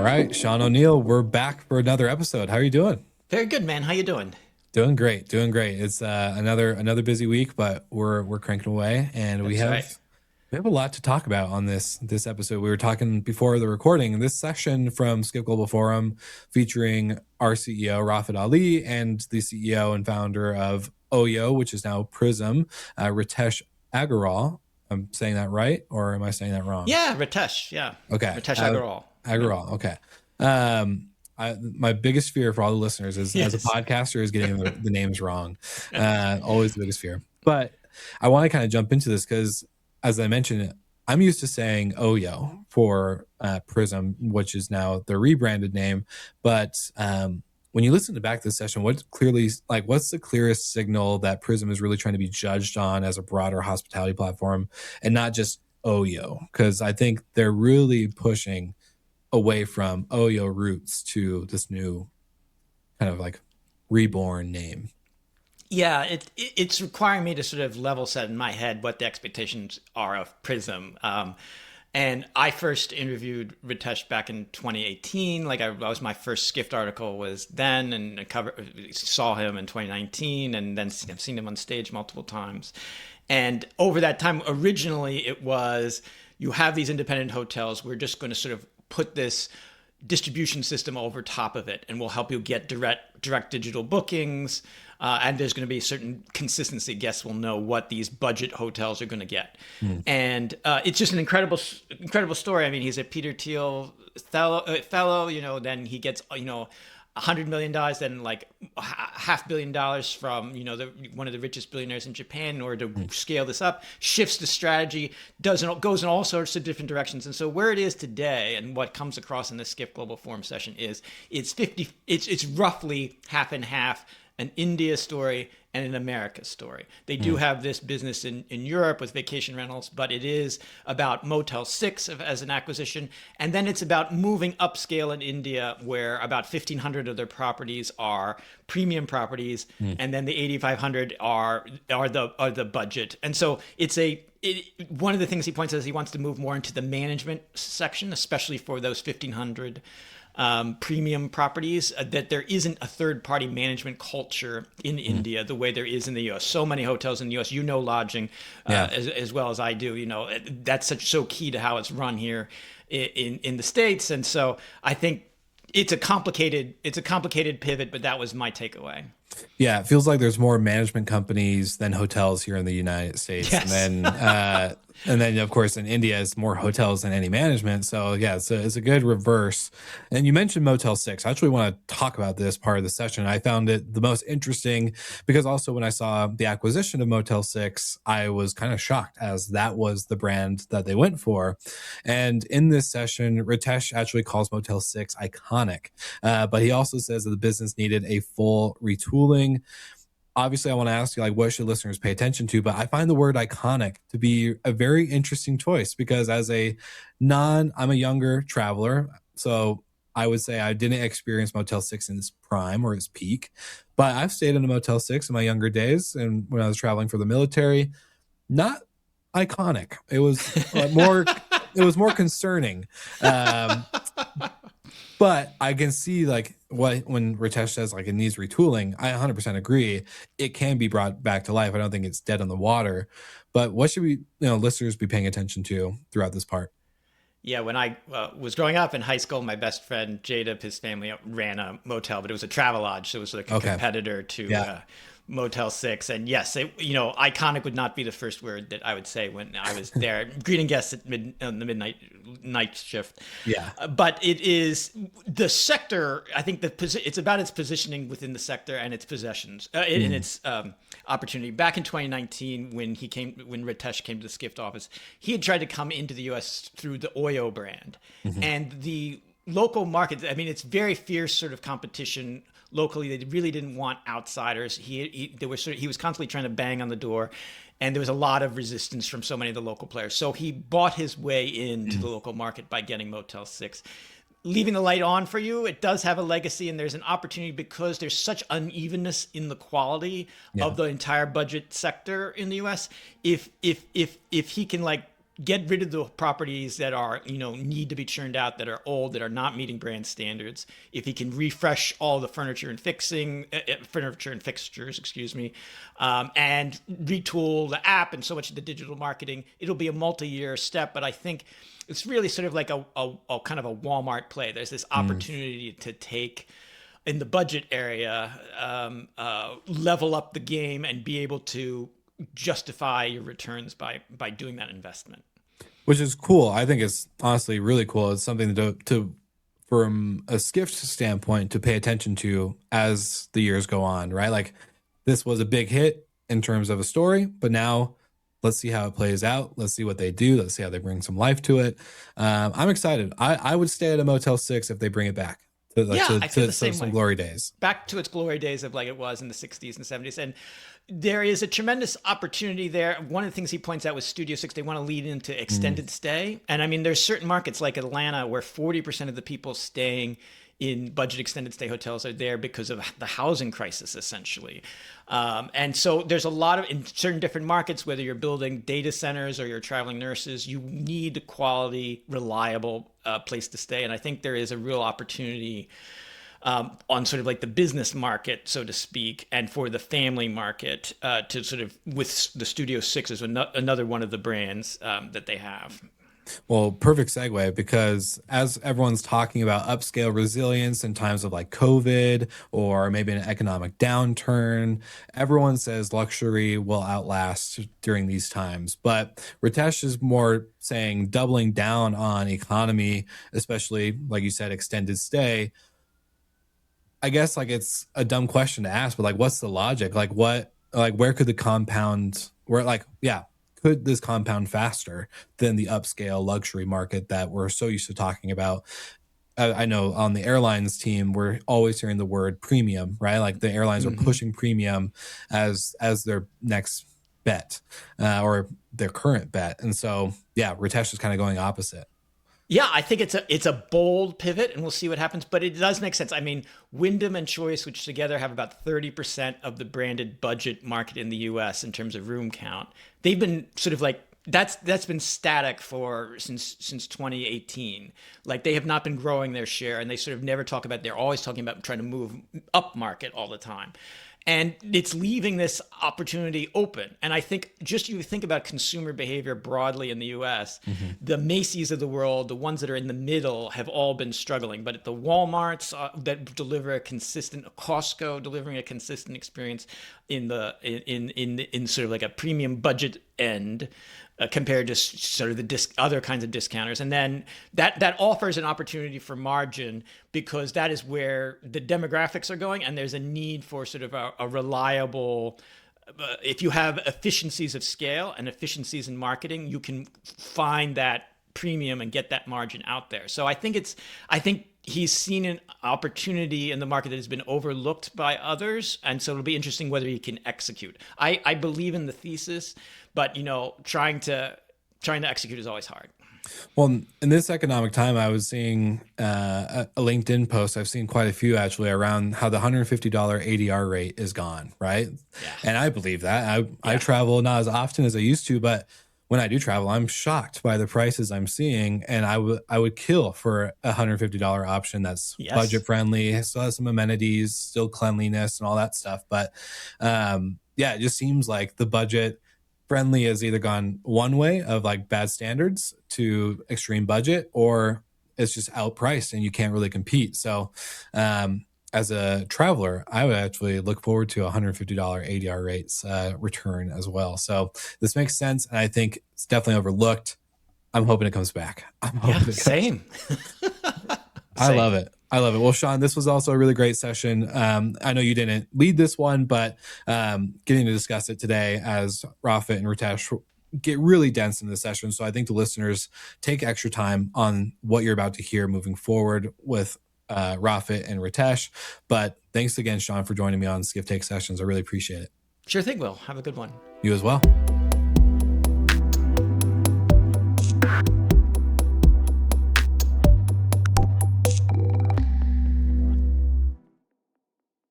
right, Sean O'Neill, we're back for another episode. How are you doing? Very good, man. How you doing? Doing great, doing great. It's another busy week, but we're cranking away, and we That's have right. we have a lot to talk about on this episode. We were talking before the recording. This session from Skip Global Forum, featuring our CEO Rafid Ali and the CEO and founder of OYO, which is now Prism, Ritesh Agarwal. I'm saying that right, or am I saying that wrong? Yeah, Ritesh. Yeah, Okay. Ritesh Agarwal. Yep. Agarwal. Okay. My biggest fear for all the listeners is, as a Yes. podcaster, is getting the names wrong. Always the biggest fear. But I want to kind of jump into this because, as I mentioned, I'm used to saying Oyo for Prism, which is now the rebranded name. But when you listen to back this session, what's the clearest signal that Prism is really trying to be judged on as a broader hospitality platform and not just Oyo? Because I think they're really pushing away from Oyo roots to this new kind of like reborn name. Yeah, it's requiring me to sort of level set in my head what the expectations are of Prism. And I first interviewed Ritesh back in 2018. Like I was my first Skift article was then, and saw him in 2019, and then I've seen him on stage multiple times. And over that time, originally it was you have these independent hotels. We're just going to sort of put this distribution system over top of it, and we'll help you get direct digital bookings. And there's going to be certain consistency. Guests will know what these budget hotels are going to get, and it's just an incredible story. I mean, he's a Peter Thiel fellow. Then he gets $100 million, then like $500 million from one of the richest billionaires in Japan in order to scale this up. Shifts the strategy, goes in all sorts of different directions. And so where it is today, and what comes across in this Skift Global Forum session is it's roughly half and half, an India story and an America story. They do have this business in Europe with vacation rentals, but it is about Motel 6 as an acquisition. And then it's about moving upscale in India, where about 1,500 of their properties are premium properties. And then the 8,500 are the budget. And so one of the things he points out is he wants to move more into the management section, especially for those 1,500 premium properties, that there isn't a third-party management culture in India the way there is in the U.S. So many hotels in the U.S., lodging as well as I do. That's so key to how it's run here in the States. And so I think it's a complicated pivot, but that was my takeaway. Yeah, it feels like there's more management companies than hotels here in the United States. Yes. And then of course in India it's more hotels than any management. So yeah, it's a good reverse. And you mentioned Motel 6. I actually want to talk about this part of the session. I found it the most interesting because also when I saw the acquisition of Motel 6, I was kind of shocked, as that was the brand that they went for. And in this session, Ritesh actually calls Motel 6 iconic, but he also says that the business needed a full retooling. Obviously, I want to ask you, like, what should listeners pay attention to? But I find the word iconic to be a very interesting choice because I'm a younger traveler. So I would say I didn't experience Motel 6 in its prime or its peak, but I've stayed in a Motel 6 in my younger days. And when I was traveling for the military, not iconic. It was it was more concerning. But I can see like when Ritesh says like it needs retooling, I 100% agree. It can be brought back to life. I don't think it's dead on the water. But what should listeners be paying attention to throughout this part? Yeah, when I was growing up in high school, my best friend Jada, his family ran a motel, but it was a Travelodge, so it was like a competitor to Motel 6. And yes, iconic would not be the first word that I would say when I was there, greeting guests at on the midnight night shift. Yeah. But it is the sector. I think it's about its positioning within the sector and its possessions and its opportunity. Back in 2019, when Ritesh came to the Skift office, he had tried to come into the U.S. through the OYO brand, and the local market. I mean, it's very fierce sort of competition locally. They really didn't want outsiders. He was constantly trying to bang on the door, and there was a lot of resistance from so many of the local players. So he bought his way into the local market by getting Motel 6. Leaving the light on for you, it does have a legacy, and there's an opportunity because there's such unevenness in the quality of the entire budget sector in the U.S. If he can like get rid of the properties that are, need to be churned out, that are old, that are not meeting brand standards. If he can refresh all the furniture and fixtures, excuse me, and retool the app and so much of the digital marketing, it'll be a multi-year step. But I think it's really sort of like a kind of a Walmart play. There's this opportunity to take in the budget area, level up the game and be able to justify your returns by doing that investment. Which is cool. I think it's honestly really cool. It's something to from a Skift standpoint to pay attention to as the years go on, right? Like this was a big hit in terms of a story, but now let's see how it plays out. Let's see what they do. Let's see how they bring some life to it. I'm excited. I would stay at a Motel 6 if they bring it back I feel the same some way. glory days. Back to its glory days of like it was in the 60s and 70s. And there is a tremendous opportunity there. One of the things he points out with Studio 6, they want to lead into extended stay. And I mean, there's certain markets like Atlanta where 40% of the people staying in budget extended stay hotels are there because of the housing crisis, essentially. And so there's a lot of, in certain different markets, whether you're building data centers or you're traveling nurses, you need a quality, reliable place to stay. And I think there is a real opportunity on sort of like the business market, so to speak, and for the family market to sort of, with the Studio 6 is another one of the brands that they have. Well, perfect segue, because as everyone's talking about upscale resilience in times of like COVID or maybe an economic downturn, everyone says luxury will outlast during these times. But Ritesh is more saying doubling down on economy, especially like you said, extended stay. I guess like it's a dumb question to ask, but like, what's the logic? Like where could the compound, could this compound faster than the upscale luxury market that we're so used to talking about? I know on the airlines team, we're always hearing the word premium, right? Like the airlines are pushing premium as their next bet or their current bet. And so, Ritesh is kind of going opposite. Yeah, I think it's a bold pivot, and we'll see what happens. But it does make sense. I mean, Wyndham and Choice, which together have about 30% of the branded budget market in the U.S. in terms of room count, they've been sort of like that's been static since 2018. Like they have not been growing their share, and they sort of never talk about. They're always talking about trying to move up market all the time. And it's leaving this opportunity open. And I think just you think about consumer behavior broadly in the US, the Macy's of the world, the ones that are in the middle have all been struggling. But at the Walmarts that deliver a Costco delivering a consistent experience in sort of like a premium budget end, compared to sort of the other kinds of discounters. And then that offers an opportunity for margin because that is where the demographics are going. And there's a need for sort of a reliable, if you have efficiencies of scale and efficiencies in marketing, you can find that premium and get that margin out there. So I think he's seen an opportunity in the market that has been overlooked by others. And so it'll be interesting whether he can execute. I believe in the thesis, but trying to execute is always hard. Well, in this economic time, I was seeing a LinkedIn post. I've seen quite a few actually around how the $150 ADR rate is gone, right? Yeah. And I believe that. I travel not as often as I used to, but when I do travel, I'm shocked by the prices I'm seeing, and I would kill for a $150 option that's budget friendly, still has some amenities, still cleanliness and all that stuff. But it just seems like the budget friendly has either gone one way of like bad standards to extreme budget, or it's just outpriced and you can't really compete. So as a traveler, I would actually look forward to $150 ADR rates return as well. So this makes sense, and I think it's definitely overlooked. I'm hoping it comes back. Same. I love it. Well, Sean, this was also a really great session. I know you didn't lead this one, but getting to discuss it today as Rafit and Ritesh get really dense in the session. So I think the listeners take extra time on what you're about to hear moving forward with Rafit and Ritesh. But thanks again, Sean, for joining me on Skift Take Sessions. I really appreciate it. Sure thing, Will. Have a good one. You as well.